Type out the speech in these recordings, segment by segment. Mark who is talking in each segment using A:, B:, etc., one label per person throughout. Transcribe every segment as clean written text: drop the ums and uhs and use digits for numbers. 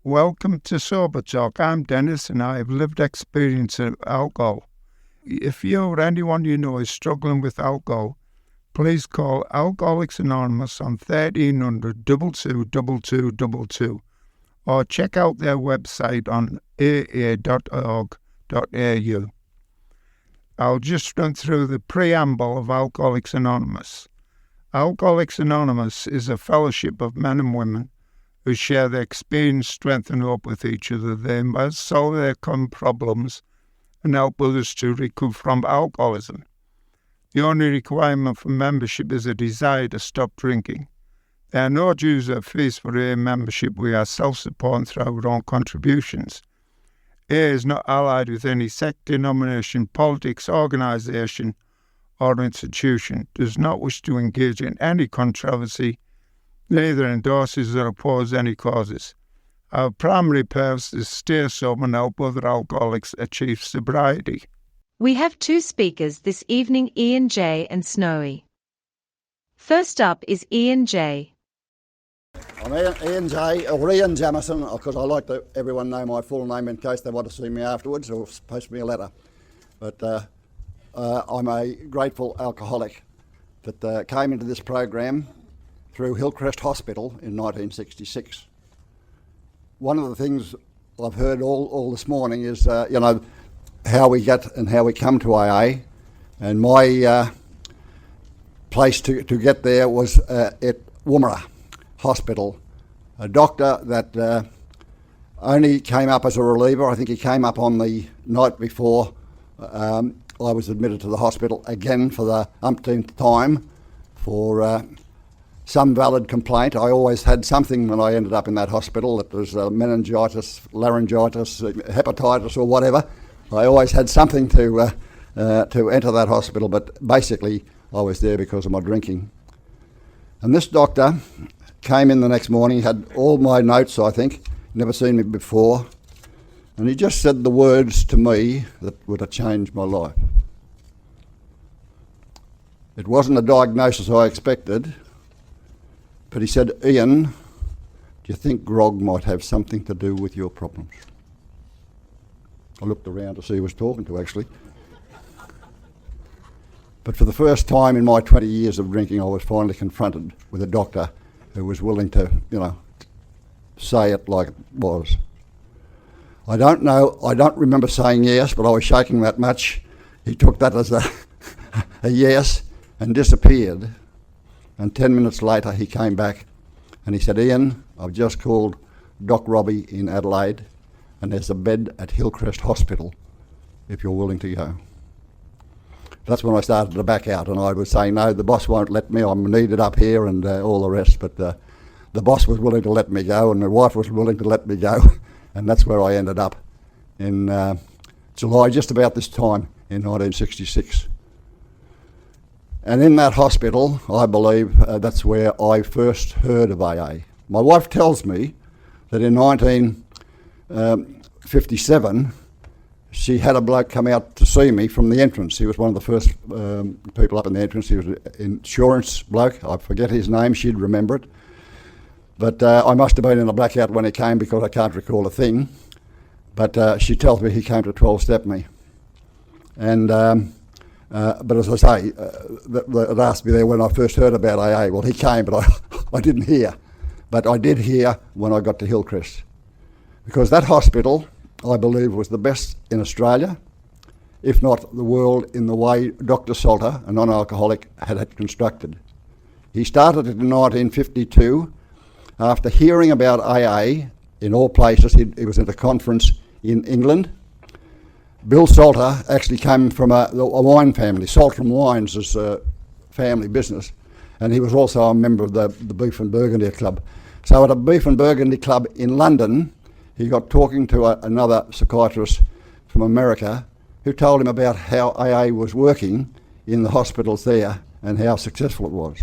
A: Welcome to Sober Talk. I'm Dennis and I have lived experience of alcohol. If you or anyone you know is struggling with alcohol, please call Alcoholics Anonymous on 1300 222222 or check out their website on aa.org.au. I'll just run through the preamble of Alcoholics Anonymous. Alcoholics Anonymous is a fellowship of men and women who share their experience, strength and hope with each other. They must solve their common problems and help others to recover from alcoholism. The only requirement for membership is a desire to stop drinking. There are no dues or fees for AA membership. We are self-supporting through our own contributions. AA is not allied with any sect, denomination, politics, organisation or institution, does not wish to engage in any controversy, neither endorses or opposes any causes. Our primary purpose is to stay sober and help other alcoholics achieve sobriety.
B: We have two speakers this evening, Ian J. and Snowy. First up is Ian J.
C: I'm Ian J, or Ian Jamison, because I like to everyone know my full name in case they want to see me afterwards or post me a letter. But I'm a grateful alcoholic that came into this program through Hillcrest Hospital in 1966. One of the things I've heard all this morning is, how we get and how we come to AA. And my place to get there was at Woomera Hospital. A doctor that only came up as a reliever. I think he came up on the night before I was admitted to the hospital again for the umpteenth time for some valid complaint. I always had something when I ended up in that hospital. It was meningitis, laryngitis, hepatitis or whatever. I always had something to enter that hospital, but basically I was there because of my drinking. And this doctor came in the next morning, had all my notes, I think, never seen me before, and he just said the words to me that would have changed my life. It wasn't a diagnosis I expected, but he said, "Ian, do you think grog might have something to do with your problems?" I looked around to see who I was talking to, actually. But for the first time in my 20 years of drinking, I was finally confronted with a doctor who was willing to, say it like it was. I don't remember saying yes, but I was shaking that much. He took that as a yes and disappeared. And 10 minutes later, he came back and he said, "Ian, I've just called Doc Robbie in Adelaide and there's a bed at Hillcrest Hospital if you're willing to go." That's when I started to back out, and I was saying, "No, the boss won't let me. I'm needed up here," and all the rest. But the boss was willing to let me go, and my wife was willing to let me go, and that's where I ended up in July, just about this time in 1966. And in that hospital, I believe that's where I first heard of AA. My wife tells me that in 1957, she had a bloke come out to see me from the entrance. He was one of the first people up in the entrance. He was an insurance bloke. I forget his name. She'd remember it. But I must have been in a blackout when he came because I can't recall a thing. But she tells me he came to 12 Stepney. And but as I say, it asked me there when I first heard about AA. Well, he came, but I didn't hear. But I did hear when I got to Hillcrest. Because that hospital, I believe, was the best in Australia, if not the world, in the way Dr. Salter, a non-alcoholic, had it constructed. He started it in 1952 after hearing about AA in all places. He was at a conference in England. Bill Salter actually came from a wine family. Salter and Wines is a family business, and he was also a member of the Beef and Burgundy Club. So at a Beef and Burgundy Club in London, he got talking to another psychiatrist from America who told him about how AA was working in the hospitals there and how successful it was.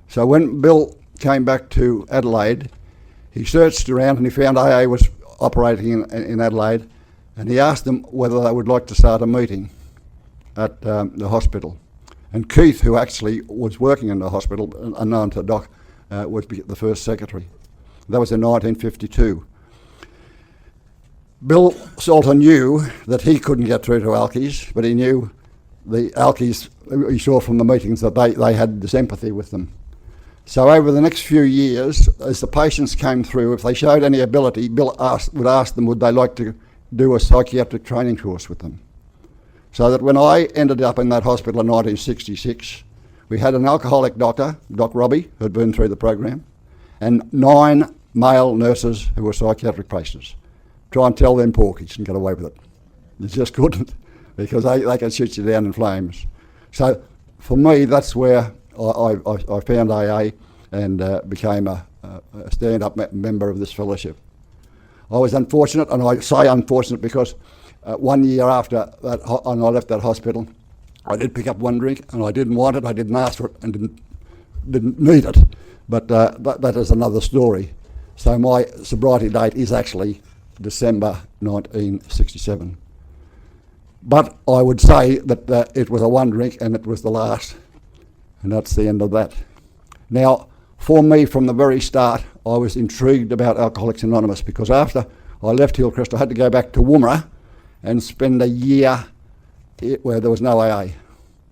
C: So when Bill came back to Adelaide, he searched around and he found AA was operating in Adelaide, and he asked them whether they would like to start a meeting at the hospital. And Keith, who actually was working in the hospital, unknown to Doc, was the first secretary. That was in 1952. Bill Salter knew that he couldn't get through to Alkies, but he knew the Alkies, he saw from the meetings that they had this empathy with them. So over the next few years, as the patients came through, if they showed any ability, Bill would ask them would they like to do a psychiatric training course with them. So that when I ended up in that hospital in 1966, we had an alcoholic doctor, Doc Robbie, who had been through the program, and 9 male nurses who were psychiatric patients. Try and tell them porkies and get away with it. You just couldn't, because they can shoot you down in flames. So for me, that's where I found AA and became a stand-up member of this fellowship. I was unfortunate, and I say unfortunate because 1 year after that, and I left that hospital, I did pick up one drink, and I didn't want it, I didn't ask for it, and didn't need it. But that is another story. So my sobriety date is actually December 1967. But I would say that it was a one drink and it was the last, and that's the end of that. Now, for me, from the very start, I was intrigued about Alcoholics Anonymous, because after I left Hillcrest, I had to go back to Woomera and spend a year where there was no AA,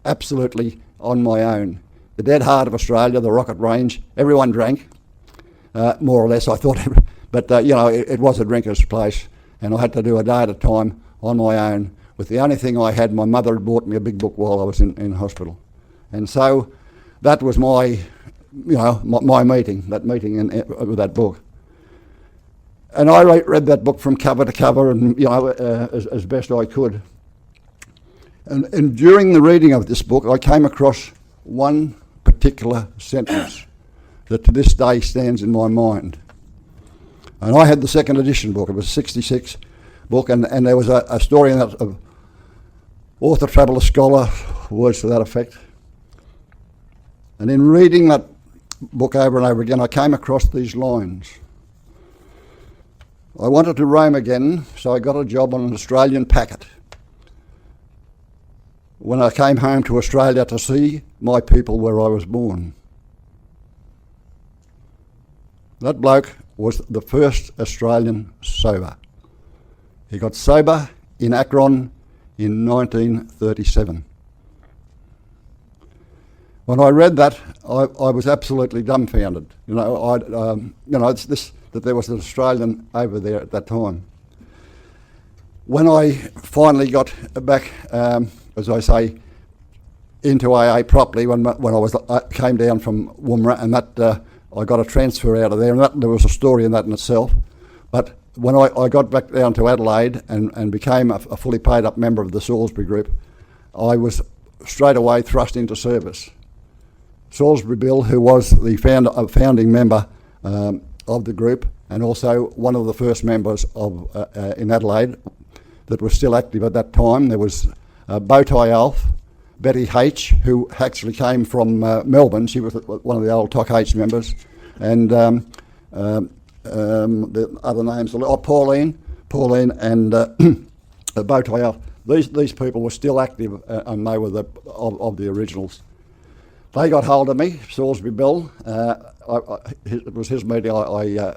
C: absolutely on my own. The dead heart of Australia, the Rocket Range, everyone drank, more or less, I thought. But, it was a drinker's place, and I had to do a day at a time on my own. With the only thing I had, my mother had bought me a big book while I was in hospital. And so that was my meeting, with that book. And I read that book from cover to cover, and as best I could. And during the reading of this book, I came across one particular sentence that to this day stands in my mind. And I had the second edition book. It was a 66 book, and there was a story in that of author, traveller, scholar, words to that effect. And in reading that book over and over again, I came across these lines. I wanted to roam again, so I got a job on an Australian packet. When I came home to Australia to see my people where I was born. That bloke was the first Australian sober. He got sober in Akron in 1937. When I read that, I was absolutely dumbfounded. That there was an Australian over there at that time. When I finally got back, as I say, into AA properly, when I came down from Woomera, and that I got a transfer out of there, and there was a story in that in itself. But when I got back down to Adelaide and became a fully paid up member of the Salisbury group, I was straight away thrust into service. Salisbury Bill, who was the founding member of the group, and also one of the first members of in Adelaide that was still active at that time. There was Bowtie Alf, Betty H, who actually came from Melbourne. She was one of the old TOC H members, and the other names, Pauline and Bowtie Alf. These people were still active, and they were of the originals. They got hold of me, Salisbury Bill. It was his meeting I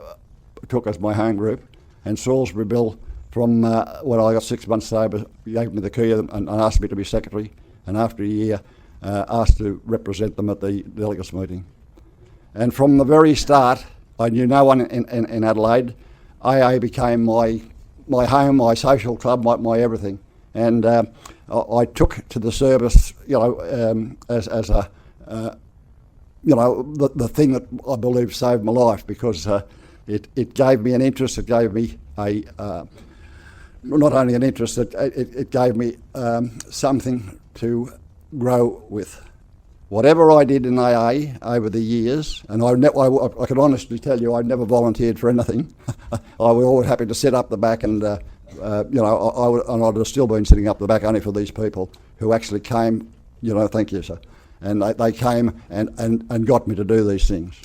C: took as my home group, and Salisbury Bill, from when I got 6 months sober, gave me the key and asked me to be secretary, and after a year asked to represent them at the delegates meeting. And from the very start, I knew no one in Adelaide. AA became my home, my social club, my everything. And I took to the service, as a the thing that I believe saved my life, because it gave me an interest. It gave me not only an interest, it gave me something to grow with. Whatever I did in AA over the years, and I can honestly tell you I never volunteered for anything. I was always happy to sit up the back, and I'd have still been sitting up the back only for these people who actually came, thank you, sir. And they came and got me to do these things.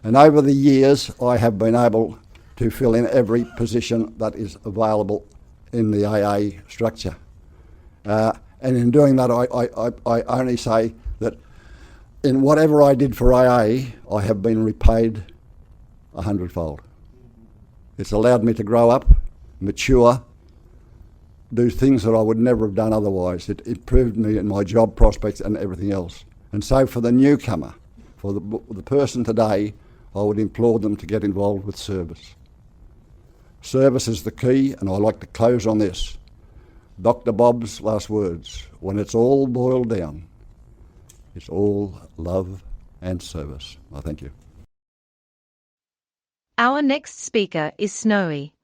C: And over the years, I have been able to fill in every position that is available in the AA structure. And in doing that, I only say that in whatever I did for AA, I have been repaid 100-fold. It's allowed me to grow up, mature, do things that I would never have done otherwise. It improved me in my job prospects and everything else. And so for the newcomer, for the person today, I would implore them to get involved with service. Service is the key, and I'd like to close on this. Dr. Bob's last words: when it's all boiled down, it's all love and service. I thank you.
B: Our next speaker is Snowy.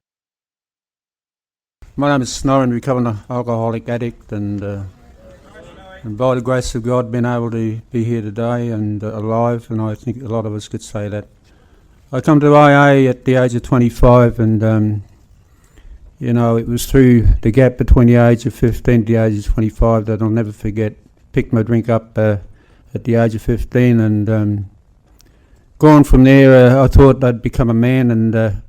D: My name is Snowy, and recovering alcoholic addict, and by the grace of God, been able to be here today and alive, and I think a lot of us could say that. I come to AA at the age of 25, and it was through the gap between the age of 15 and the age of 25 that I'll never forget. Picked my drink up at the age of 15, and gone from there. I thought I'd become a man, and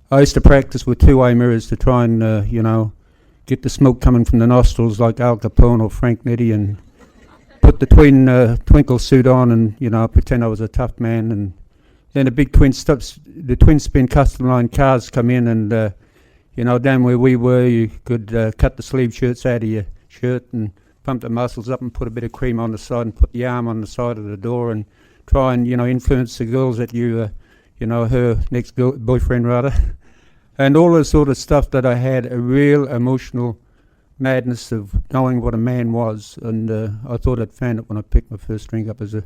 D: I used to practice with two-way mirrors to try and, get the smoke coming from the nostrils like Al Capone or Frank Nitti, and put the twinkle suit on and, pretend I was a tough man. And then the big twin spin custom line cars come in, and, down where we were, you could cut the sleeve shirts out of your shirt and pump the muscles up and put a bit of cream on the side and put the arm on the side of the door and try and, influence the girls that you, her next boyfriend rather. And all the sort of stuff that I had, a real emotional madness of knowing what a man was. And I thought I'd found it when I picked my first drink up. I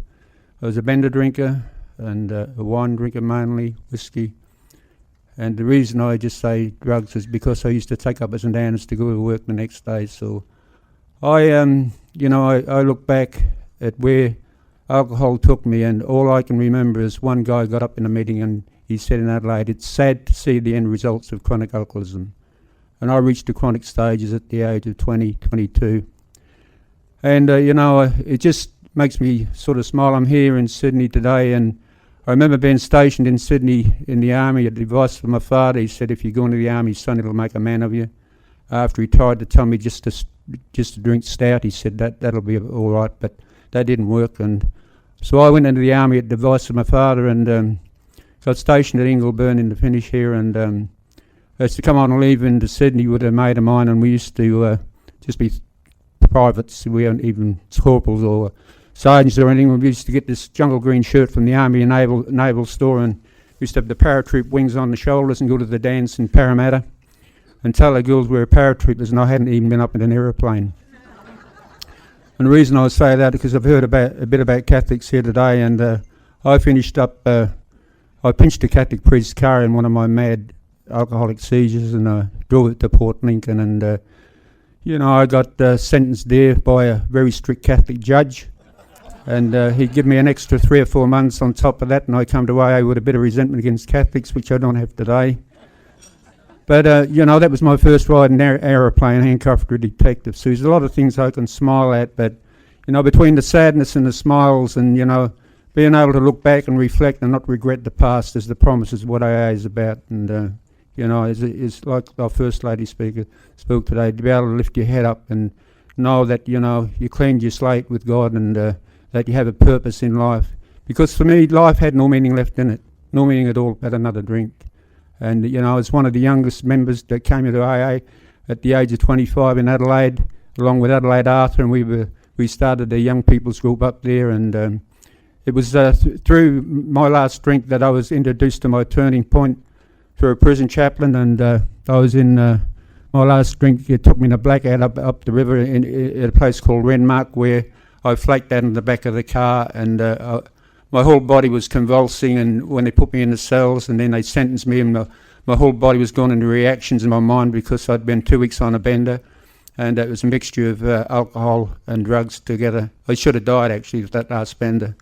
D: was a bender drinker and a wine drinker mainly, whiskey. And the reason I just say drugs is because I used to take up as an dance to go to work the next day. So I look back at where alcohol took me, and all I can remember is one guy got up in a meeting and he said in Adelaide, it's sad to see the end results of chronic alcoholism. And I reached the chronic stages at the age of 20, 22. And, it just makes me sort of smile. I'm here in Sydney today, and I remember being stationed in Sydney in the army at the advice of my father. He said, if you go into the army, son, it'll make a man of you. After he tried to tell me just to drink stout, he said that'll be all right, but that didn't work. And so I went into the army at the advice of my father, and got stationed at Ingleburn in the Finnish here, and I used to come on leave into Sydney with a mate of mine, and we used to just be privates. We weren't even corporals or sergeants or anything. We used to get this jungle green shirt from the Army Naval Store, and we used to have the paratroop wings on the shoulders and go to the dance in Parramatta and tell the girls we were paratroopers, and I hadn't even been up in an aeroplane. And the reason I say that is because I've heard a bit about Catholics here today, and I finished up, I pinched a Catholic priest's car in one of my mad alcoholic seizures, and I drove it to Port Lincoln, and I got sentenced there by a very strict Catholic judge, and he'd give me an extra 3 or 4 months on top of that, and I come to AA with a bit of resentment against Catholics, which I don't have today. But, that was my first ride in an aeroplane, handcuffed to a detective. So there's a lot of things I can smile at, but, between the sadness and the smiles and, being able to look back and reflect and not regret the past is the promise, is what AA is about. And, it's like our First Lady spoke today, to be able to lift your head up and know that, you cleaned your slate with God, and that you have a purpose in life. Because for me, life had no meaning left in it, no meaning at all but another drink. And, I was one of the youngest members that came into AA at the age of 25 in Adelaide, along with Adelaide Arthur, and we started a young people's group up there, and it was through my last drink that I was introduced to my turning point through a prison chaplain, and I was in my last drink. It took me in a blackout up the river at a place called Renmark, where I flaked out in the back of the car, and my whole body was convulsing, and when they put me in the cells and then they sentenced me, and my whole body was gone into reactions in my mind because I'd been 2 weeks on a bender, and it was a mixture of alcohol and drugs together. I should have died actually with that last bender.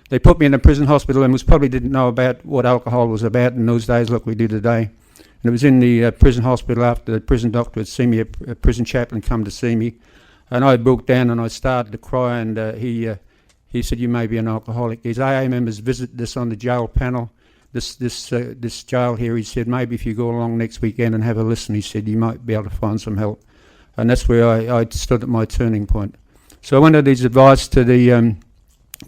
D: They put me in a prison hospital and probably didn't know about what alcohol was about in those days like we do today. And it was in the prison hospital after the prison doctor had seen me, a prison chaplain come to see me, and I broke down and I started to cry, and he said, you may be an alcoholic. These AA members visit this on the jail panel, this jail here. He said, maybe if you go along next weekend and have a listen, he said, you might be able to find some help. And that's where I stood at my turning point. So I went to his advice to the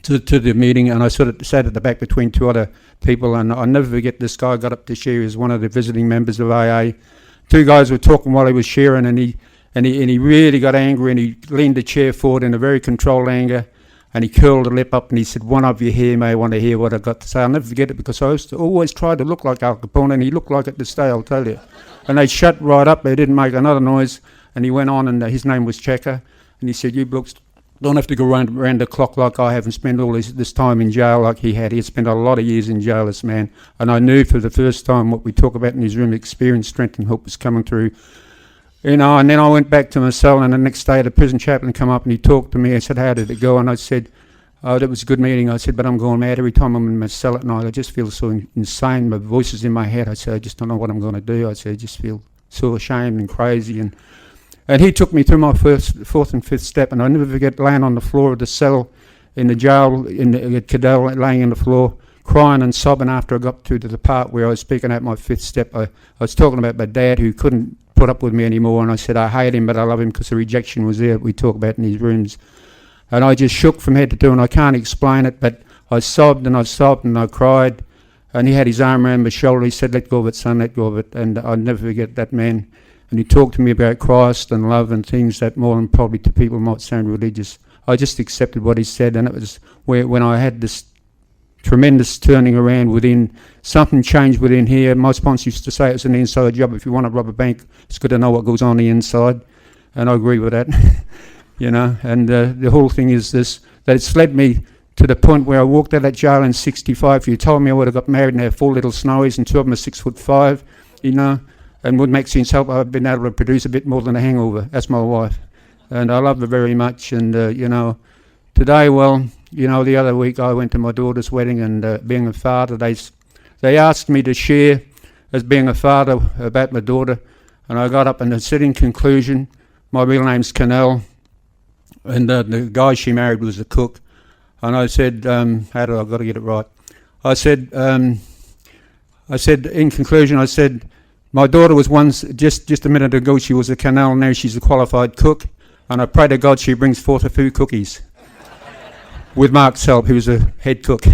D: to the meeting, and I sort of sat at the back between two other people, and I'll never forget this guy got up to share. He was one of the visiting members of AA. Two guys were talking while he was sharing, and he really got angry, and he leaned the chair forward in a very controlled anger, and he curled a lip up, and he said, "One of you here may want to hear what I've got to say." I'll never forget it, because I used to always try to look like Al Capone, and he looked like it this day, I'll tell you. And they shut right up, they didn't make another noise, and he went on, and his name was Checker, and he said, "You blokes don't have to go round the clock like I have and spend all this time in jail like he had. He had spent a lot of years in jail, this man." And I knew for the first time what we talk about in his room, experience, strength and hope was coming through. You know, and then I went back to my cell, and the next day the prison chaplain come up and he talked to me. I said, "How did it go?" And I said, "Oh, that was a good meeting." I said, "But I'm going mad every time I'm in my cell at night. I just feel so insane. My voice is in my head." I said, "I just don't know what I'm going to do." I said, "I just feel so ashamed and crazy." And he took me through my fourth and fifth step, and I never forget laying on the floor of the cell in the jail at Cadell, laying on the floor, crying and sobbing after I got to the part where I was speaking out my fifth step. I was talking about my dad who couldn't put up with me anymore, and I said I hate him but I love him because the rejection was there, we talk about in his rooms. And I just shook from head to toe, and I can't explain it, but I sobbed and I cried, and he had his arm around my shoulder. He said, "Let go of it, son, let go of it." And I'll never forget that man. And he talked to me about Christ and love and things that more than probably to people might sound religious. I just accepted what he said, and it was when I had this tremendous turning around within, something changed within here. My sponsor used to say it was an inside job. If you want to rob a bank, it's good to know what goes on the inside, and I agree with that. You know, and the whole thing is this, that it's led me to the point where I walked out of that jail in 65. If you told me I would have got married and had 4 little Snowies, and 2 of them are 6'5", you know, and with Maxine's help I've been able to produce a bit more than a hangover. That's my wife, and I love her very much. And you know, today, well, you know, the other week I went to my daughter's wedding, and being a father, they asked me to share as being a father about my daughter, and I got up and I said in conclusion, my real name's Cannell, and the guy she married was a cook, and I said, how do I got to get it right? I said in conclusion, I said, my daughter was once, just a minute ago, she was a Cannell, now she's a qualified cook, and I pray to God she brings forth a few cookies with Mark's help, who's a head cook.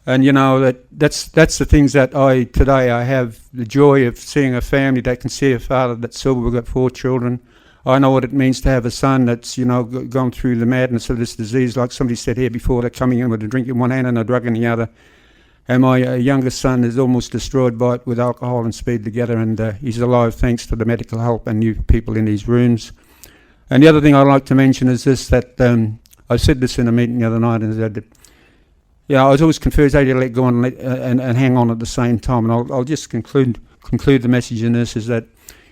D: And you know, that's the things that today I have the joy of seeing a family that can see a father that's sober. We've got 4 children. I know what it means to have a son that's, you know, gone through the madness of this disease. Like somebody said here before, they're coming in with a drink in one hand and a drug in the other. And my youngest son is almost destroyed by it with alcohol and speed together, and he's alive thanks to the medical help and you people in these rooms. And the other thing I'd like to mention is this, that I said this in a meeting the other night, and that, I was always confused how to let go and hang on at the same time. And I'll just conclude the message in this, is that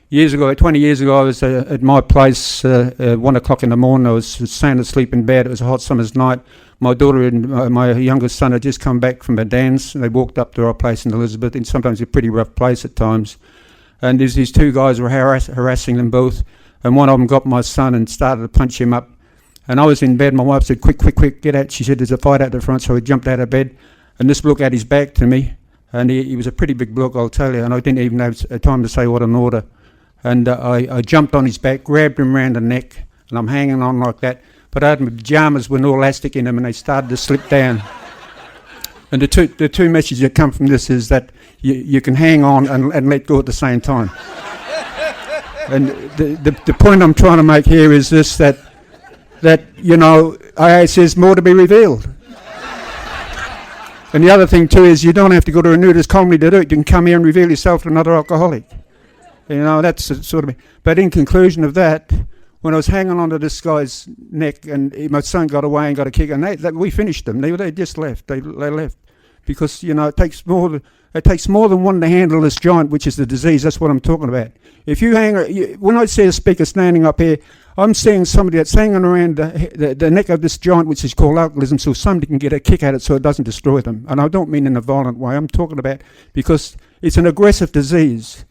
D: 20 years ago, I was at my place, 1 o'clock in the morning. I was sound asleep in bed. It was a hot summer's night. My daughter and my youngest son had just come back from a dance, and they walked up to our place in Elizabeth, and sometimes a pretty rough place at times. And these 2 guys were harassing them both, and one of them got my son and started to punch him up. And I was in bed. My wife said, quick, get out. She said, there's a fight out the front. So I jumped out of bed, and this bloke had his back to me, and he was a pretty big bloke, I'll tell you, and I didn't even have time to say what an order. And I jumped on his back, grabbed him round the neck, and I'm hanging on like that. But I had my pyjamas with no elastic in them, and they started to slip down. And the two messages that come from this is that you can hang on and let go at the same time. And the point I'm trying to make here is this, that you know, AA says more to be revealed. And the other thing too is you don't have to go to a nudist colony to do it. You can come here and reveal yourself to another alcoholic. You know, that's sort of. But in conclusion of that, when I was hanging onto this guy's neck, and my son got away and got a kick, and we finished them. They just left. They left because, you know, it takes more than one to handle this giant, which is the disease. That's what I'm talking about. If you when I see a speaker standing up here, I'm seeing somebody that's hanging around the neck of this giant, which is called alcoholism, so somebody can get a kick at it so it doesn't destroy them. And I don't mean in a violent way. I'm talking about because it's an aggressive disease,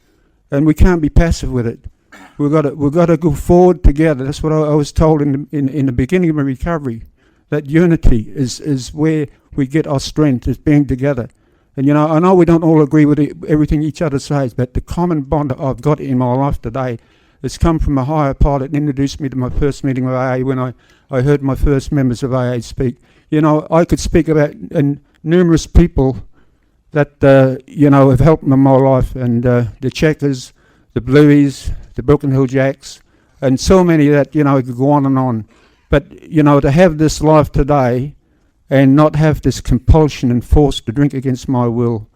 D: and we can't be passive with it. We've got to go forward together. That's what I was told in the beginning of my recovery. That unity is where we get our strength, is being together. And you know, I know we don't all agree with everything each other says, but the common bond that I've got in my life today has come from a higher power that introduced me to my first meeting with AA when I heard my first members of AA speak. you know, I could speak about numerous people that, you know, have helped me in my life, and the Checkers, the Blueies, the Broken Hill Jacks, and so many that, you know, I could go on and on. But, you know, to have this life today and not have this compulsion and force to drink against my will,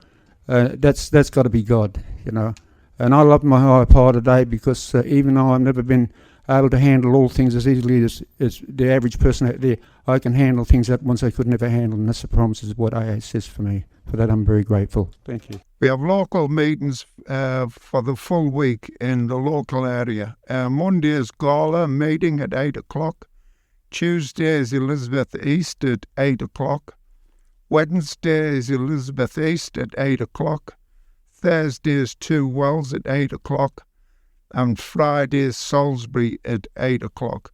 D: that's got to be God, you know. And I love my higher power today because even though I've never been able to handle all things as easily as the average person out there, I can handle things that once I could never handle, and that's the promise is what AA says for me. For that I'm very grateful. Thank you.
A: We have local meetings for the full week in the local area. Monday is Gala meeting at 8 o'clock. Tuesday is Elizabeth East at 8 o'clock. Wednesday is Elizabeth East at 8 o'clock. Thursday is Two Wells at 8 o'clock. And Friday is Salisbury at 8 o'clock.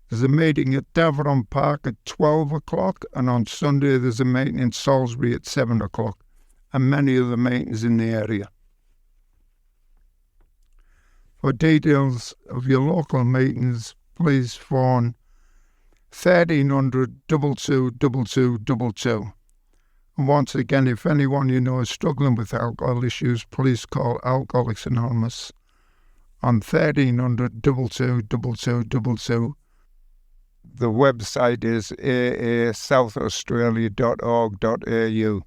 A: There's a meeting at Daveron Park at 12 o'clock, and on Sunday there's a meeting in Salisbury at 7 o'clock, and many other meetings in the area. For details of your local meetings, please phone 1300 22 22 22. And once again, if anyone you know is struggling with alcohol issues, please call Alcoholics Anonymous on 1300 22 22 22. The website is aaSouthAustralia.org.au.